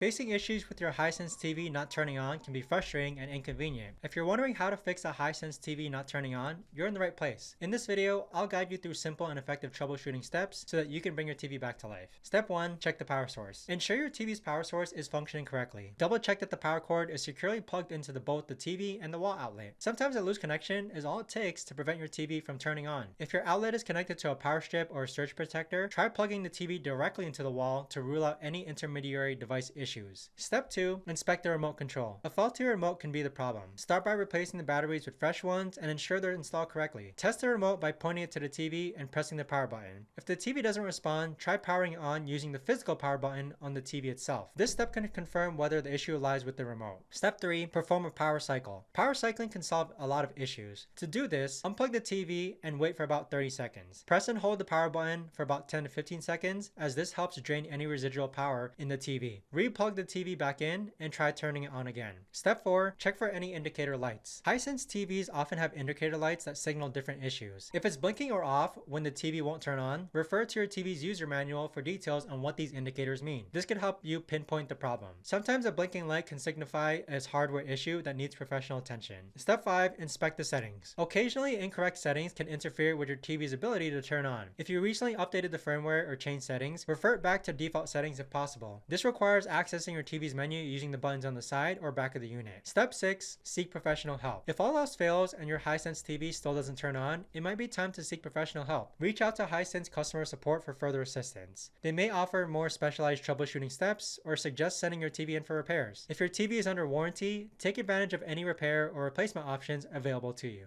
Facing issues with your Hisense TV not turning on can be frustrating and inconvenient. If you're wondering how to fix a Hisense TV not turning on, you're in the right place. In this video, I'll guide you through simple and effective troubleshooting steps so that you can bring your TV back to life. Step 1. Check the power source. Ensure your TV's power source is functioning correctly. Double check that the power cord is securely plugged into both the TV and the wall outlet. Sometimes a loose connection is all it takes to prevent your TV from turning on. If your outlet is connected to a power strip or a surge protector, try plugging the TV directly into the wall to rule out any intermediary device issues. Step 2. Inspect the remote control. A faulty remote can be the problem. Start by replacing the batteries with fresh ones and ensure they're installed correctly. Test the remote by pointing it to the TV and pressing the power button. If the TV doesn't respond, try powering it on using the physical power button on the TV itself. This step can confirm whether the issue lies with the remote. Step 3. Perform a power cycle. Power cycling can solve a lot of issues. To do this, unplug the TV and wait for about 30 seconds. Press and hold the power button for about 10 to 15 seconds as this helps drain any residual power in the TV. Plug the TV back in and try turning it on again. Step 4. Check for any indicator lights. Hisense TVs often have indicator lights that signal different issues. If it's blinking or off when the TV won't turn on, refer to your TV's user manual for details on what these indicators mean. This could help you pinpoint the problem. Sometimes a blinking light can signify a hardware issue that needs professional attention. Step 5. Inspect the settings. Occasionally, incorrect settings can interfere with your TV's ability to turn on. If you recently updated the firmware or changed settings, revert back to default settings if possible. This requires accessing your TV's menu using the buttons on the side or back of the unit. Step 6. Seek professional help. If all else fails and your Hisense TV still doesn't turn on, it might be time to seek professional help. Reach out to Hisense customer support for further assistance. They may offer more specialized troubleshooting steps or suggest sending your TV in for repairs. If your TV is under warranty, take advantage of any repair or replacement options available to you.